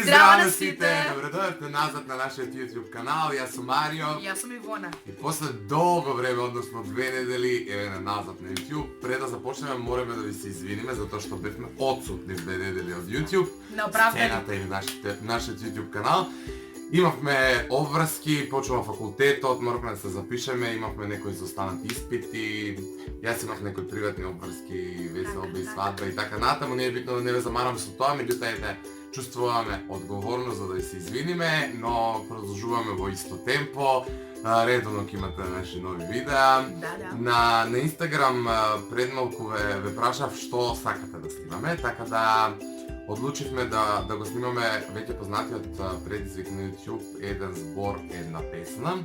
Здрава на сите! Добредојавте назад на нашиот YouTube канал. Јас сум Марио. Јас сум Ивона. И после долго време, односно 2 недели, еве назад на YouTube. Пред да започнеме, мораме да ви се извиниме затоа што бевме отсутни 2 недели од YouTube. Сцената или нашиот YouTube канал. Имавме обврски, почнува факултетот, моравме да се запишеме, имавме некои изостанати испити, јас имав некои приватни обврски, веселба и свадба и така натаму, не е битно да не ве замарам со тоа, меѓутоа ете, чувствуваме одговорност за да ви се извиниме, но продолжуваме во исто темпо, редовно ќе имате наши нови видеа. На Инстаграм пред малку ве прашав што сакате да снимаме, така да одлучивме да го снимаме веќе познатиот предизвик на YouTube еден збор, една песна.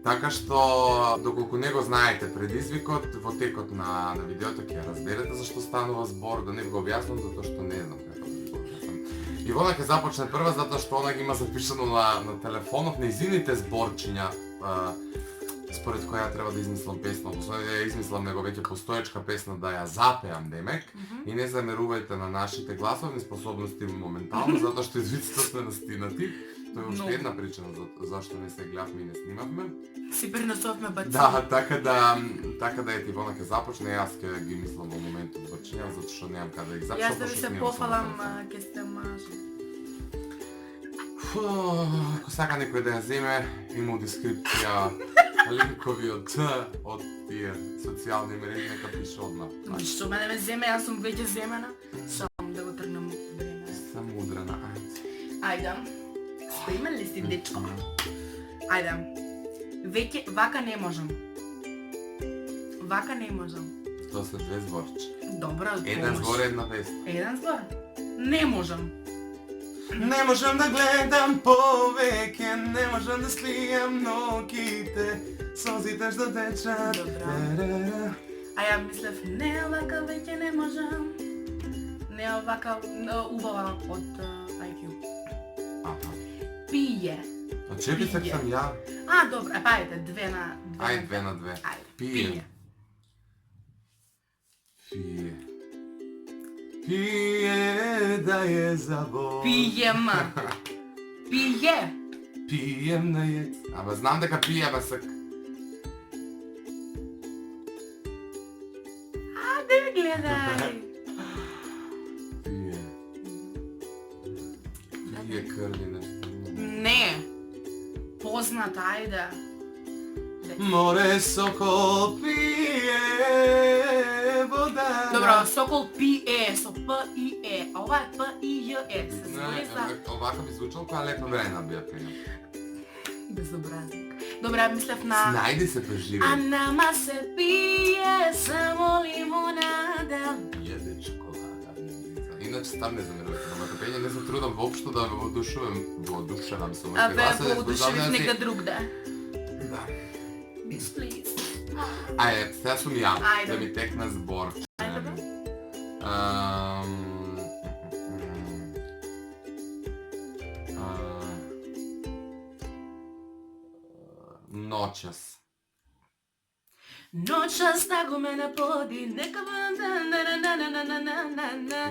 Така што, доколку не го знаете предизвикот, во текот на видеото ќе разберете зашто станува збор, да не го објаснам, затоа што не знам како да го објаснам. Ивона ќе започне прва, затоа што она ги има запишано на телефонот нејзините зборчиња, според која треба да измислам песна, односно да ја измислам него веќе постоечка песна да ја запеам демек, и не замерувајте на нашите гласовни способности моментално, затоа што извиците сме настинати. Тоа е уште една причина зашто не се гледавме и не снимавме. Си пренесовме баци. Да, така да ете Ивона ќе започне, јас ќе ги мислам во моментот бачиња, затоа што немам каде да ги запишам. Јас да ви се пофалам, ќе сте мажи. Ако сака некој да ја земе, има дескрипција линкови од тие социјални мрежи, нека пише одмah. Што мене ме земе, јас сум веќе земена, само да го тргнам време. Сам удрена, Ајде. Спремен ли си, дечко? Ајде. Веќе, вака не можам. Вака не можам. Тоа се 2 зборчи. Добро, еден збор, една песна. Еден збор? Не можам. Не можам да гледам повеќе, не можам да слијам ноќите, созите што течат. Добро. А ја мислев, не вака веќе не можам. Не вака убава од IQ. Пие. А чепи сакам ја. Добро, ајде, 2 на 2. Ајде, 2 на 2. Пие. Пие. Пие да ја забор. Пием. Пие. Пием на јец. Абе, знам дека пие, абе сак. Ајде, гледај. Пие. Пие крли нешто. Не. Позната, ајде. Море сокол пие вода. Добро, сокол пие, со П и Е, а ова е П и Ј Е. Се збори за... Овака би звучал која лепа времена би ја пеја. Безобразник. Добро, мислев на... Снајди се преживе. А нама се пие само лимонада. Једе чоколада. Иначе стар не замерувате на моето пење, не се трудам воопшто да ме воодушевам со моите гласове. Воодушевив нека друг да. Да. Please. Ајде, сега сум ја, Ајде. да ми текне збор. Ајде бе. Ночас. Ночас таго ме наподи, нека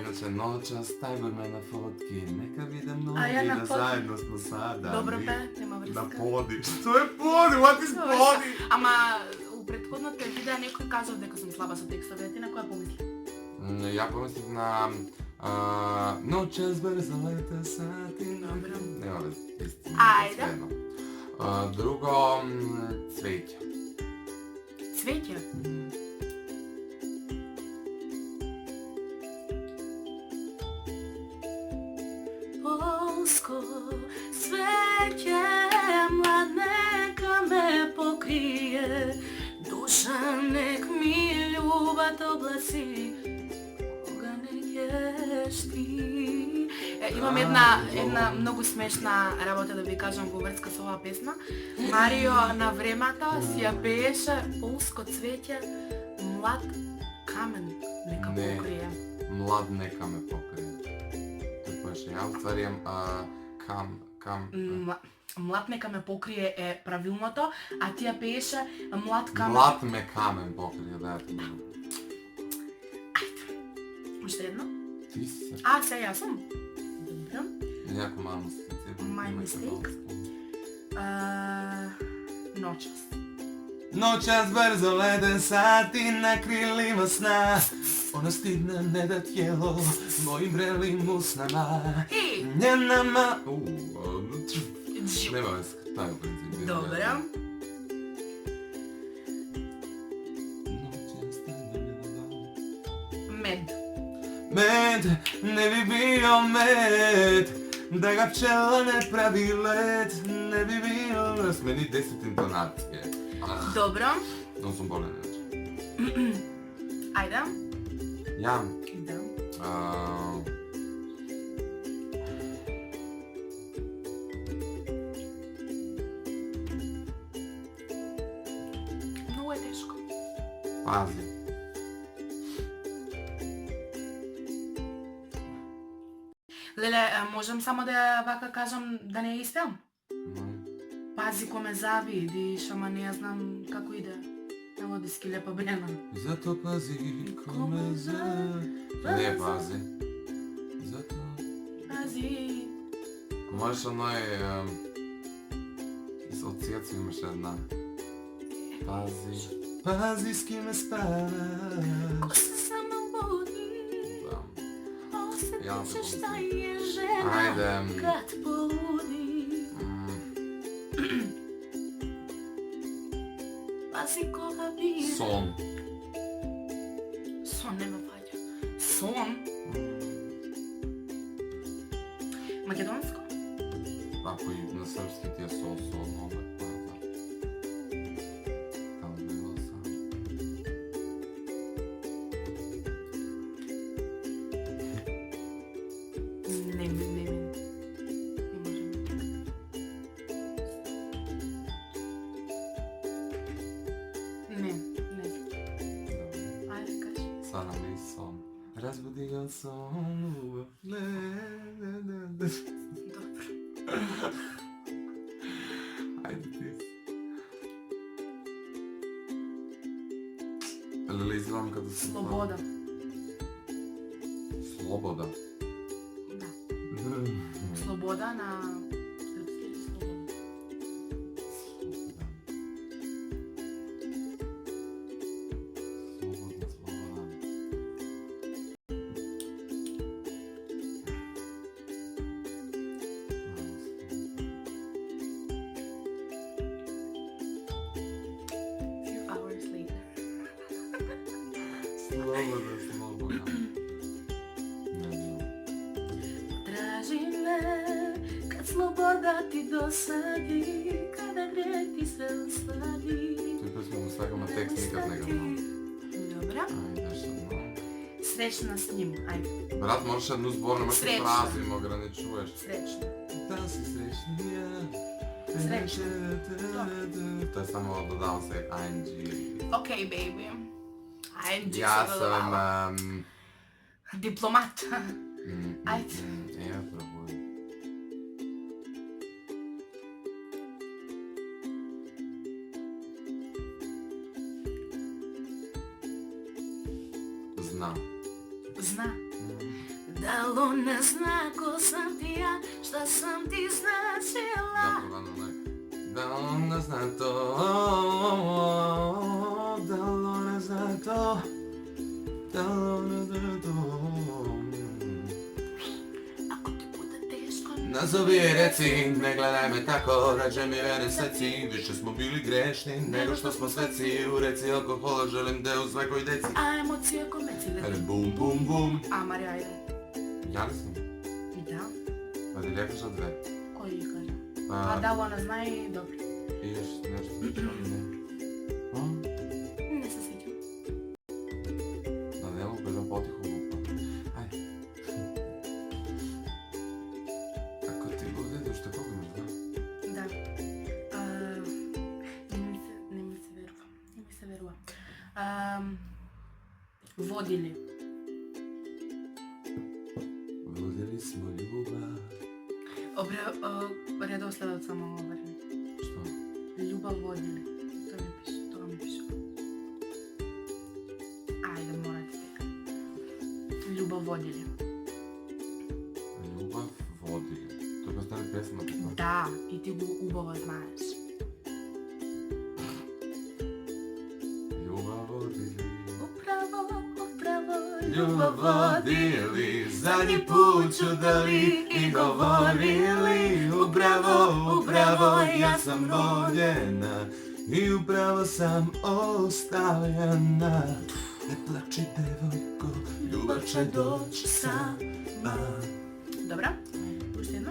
Иначе ночас тајбе ме на фотки, нека видам А ја на нови да фотки? заедно сме сада. Добро бе, нема На врска. поди. Што е поди? What is поди? Ама у претходната видеа некој кажал дека сум слаба со текстове, ти на која помисли? Ја помислив на Ночас брзо лета сати. Добро. Нема вез, истина. Ајде. Сведно. Друго, цвеќе. Цвеќе? Полско цвеќе, млад нека ме покрие, душа нек ми љубат облаци, кога не ќеш ти. Имам една многу смешна работа да ви кажам во врска со оваа песна. Марио на времата си ја пееше полско цвеќе, млад камен нека Не. покрие. Млад нека ме покрие. Тој поеше, ја устварим Млад нека ме покрие е правилното, а ти ја пееше млад камен. Млад ме камен покрие, да, тоа. Уште едно? Ти си. Се јас сум. Добро. Jako malo mistake. My mistake. Noćas. Noćas brzo leden sati na krilima sna. Ona stigne ne da tijelo mojim vrelim usnama. I... Njenama... Nema veze, taj je u principu. Dobro. Med. Med, ne bi bio med, da ga pčela ne pravi led, ne bi bio... Smeni 10 intonacije. Dobro. Non sam bolen inače. Ajde. Ja. Ide. Много е тежко. Pazi. Леле, можем само да вака кажам да не испеам? Пази ко ме завидиш, ама не знам како иде. Мелодиски лепа брена. Зато пази ко ме Не пази. Зато... Пази. Можеш оној... Од Цијаци имаше една. Пази. Пази с ким ме спаваш. Ко се само буди. Да. Осетиш šta je žena Ajde. kad poludi. Pazi koga bira. Сон. Сон не ме фаќа. Сон? Македонско? Ако и на српски ти е сон, много е пазар. Там било сам. Не можем. Не. Ајде, кажи. Сара ми сон. Разбуди го сон. Добро. Ajde ti. Или излам като си... Слобода. Слобода. Да. Слобода на српски слобода. Слобода. Few hours later. Слобода. Не знам. Traži me kad sloboda ti dosadi, kada greh ti se usadi. Той песма го слагам, а текст никак не го знам. Добра. Ajde, ще знам. Srećna s njim, ajde. Брат, можеш едну зборна мъжка Срещна. фраза им ограничуваш. Srećna. Да си срещния. Срещна. Той само додава се ING. Окей, бейби. ING Ja се sam... додава. Дипломат. Ajde. Ja probuj. Zna. Zna. Da li on ne zna ko sam ti ja, šta sam ti značila? Zapravo onak. Da on ne zna to. Da on ne zna to. Da on ne zna to. Ako ti bude teško, Nazovi je reci, ne gledaj me tako, rađe mi vene seci. Više smo bili grešni nego što smo sveci. U reci alkohola želim da je u svakoj deci. a emocije ko meci Ajde, da... bum bum bum. A, Marija, ajde. Ja li sam? Da? Pa ti rekao što dve? Koji kaže? Pa, A da, ona zna i dobro. i još nešto što ne. A? Ne se sviđam. Da ne mogu da potihu lupa. Ajde. Ako ti bude, da što pogledaš, da? Da. Ne mi se verува. Vodili. Vodili smo ljubav. Redosledот само обрни. Što? Ljubav vodili. To mi piše. Ajde, morate teka. Ljubav vodili. Ljubav vodili. стане песната. Да, и ти го убаво знаеш. Ljubav vodili, zadnji put čudali i govorili upravo, ja sam voljena i upravo sam ostavljena. Ne plači devojko, ljubav će doći sama. Dobra, još jedno.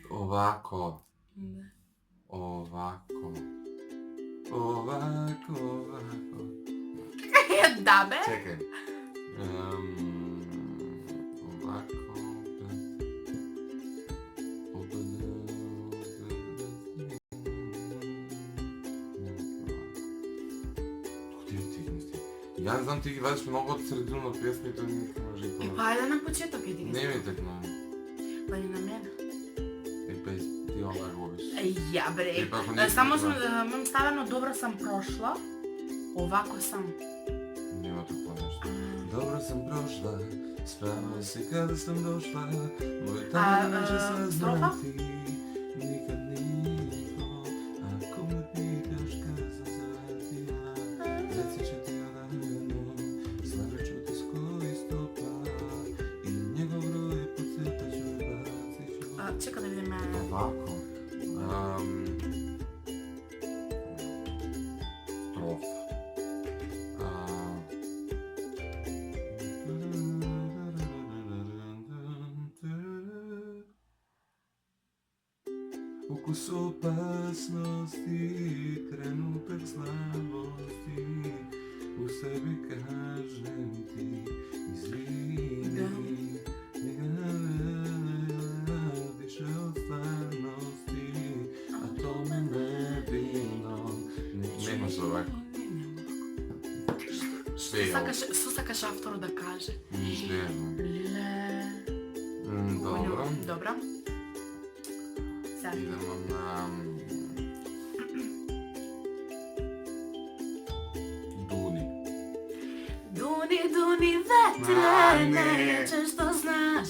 Ovako. Ovako. Ovako. Da be? Čekaj. Ovako. Ja ne znam, ti gi vadiš mnogo od sredinu na pjesmi i to nikad može i I pa ajde na početak i ti ga ne mi tekno. Pa ni na mene. I pa ti onda goviš. Ja bre, samo sam stavljeno dobro sam prošla, ovako sam. Nema tako nešto. Dobro sam prošla, spravila si kada sam došla, moj tajna neće saznati, nikad niko, ako me pitaš kada sam zavatila, reci će ti odavljeno, slagat ću te s koji stopa, i njegov broj pocepat ću i bacit ću. Čekaj da vidim mene. Ovako. Strofa. Ukus opasnosti, trenutak slabosti, u sebi kažem ti izvini, više od stvarnosti, a to me nebino. Nemaš ovako. Što sakaš avtoru da kaže? Ne. Dobro. Dobro. Sad. Idemo na... Duni. Duni vetre, neće što znaš.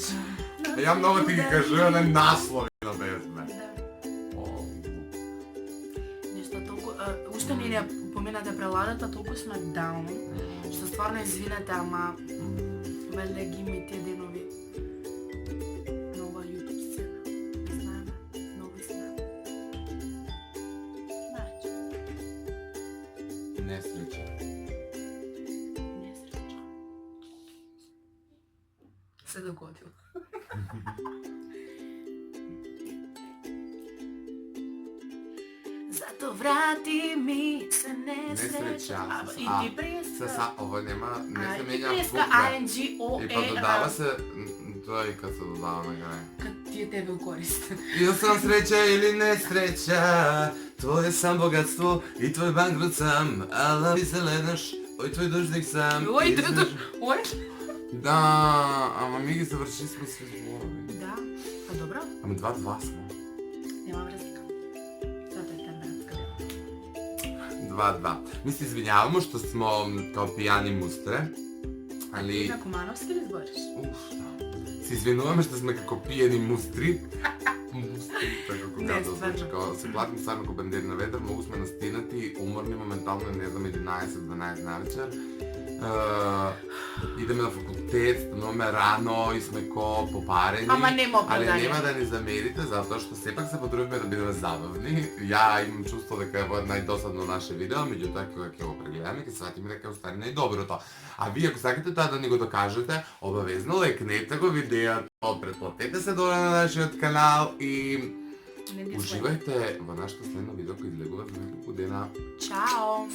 Ja mnogo ti gi kažu, one naslovi na pesme. Нещо толкова... Още не я помина да преладата, толкова сме даун. Што стварно извинете, ама... Веле ги ми тие денови. Нова YouTube сцена. Не знаеме. Нови сме. Значи. Nesreća. Несреќа. Се догодило. Зато врати ми се несреќа. И ти преска. Ovo nema, ne se И menja преска bukve. ING-O-E. I pa dodava se, to je kad se dodava na kraju. Kad ti je tebe u korist. Ili sam sreća ili nesreća, tvoje sam bogatstvo i tvoj bankrot sam, ala ti se ledaš, oj tvoj dužnik sam. Oj? Da, ama mi gi završili smo sve zborovi. Da, pa dobro. Ама 2-2 smo. Няма връзка. Това е тембранска дела. 2-2. Mi se izvinjavamo što smo kao pijani mustre, ali... Ти на Комановски ли збориш? Да. Се извинуваме što smo како pijeni mustri. Mustri, така го Не, казва стварно. звучи, kao se platim stvarno ko bender na vedar, mnogo sme nastinati, umorni, momentalno je, ne znam, 11-12 na večer. Ideme na fakultet, stanovаме rano i sme ko popareni. Ама нема Ali оправдание. nema da ni zamerite, zato što sepak se potrudime da бидеме забавни. Ja imam čustvo дека е најдосадно наше видео, меѓутоа кога ќе го прегледаме, ќе сватиме дека е устари најдоброто. А вие ако сакате тоа да ни го докажете, обавезно лекнете го видеото, претплатете се долу на нашиот канал и Не ги уживајте во нашето следно видео кој излегува за неколку дена. Чао!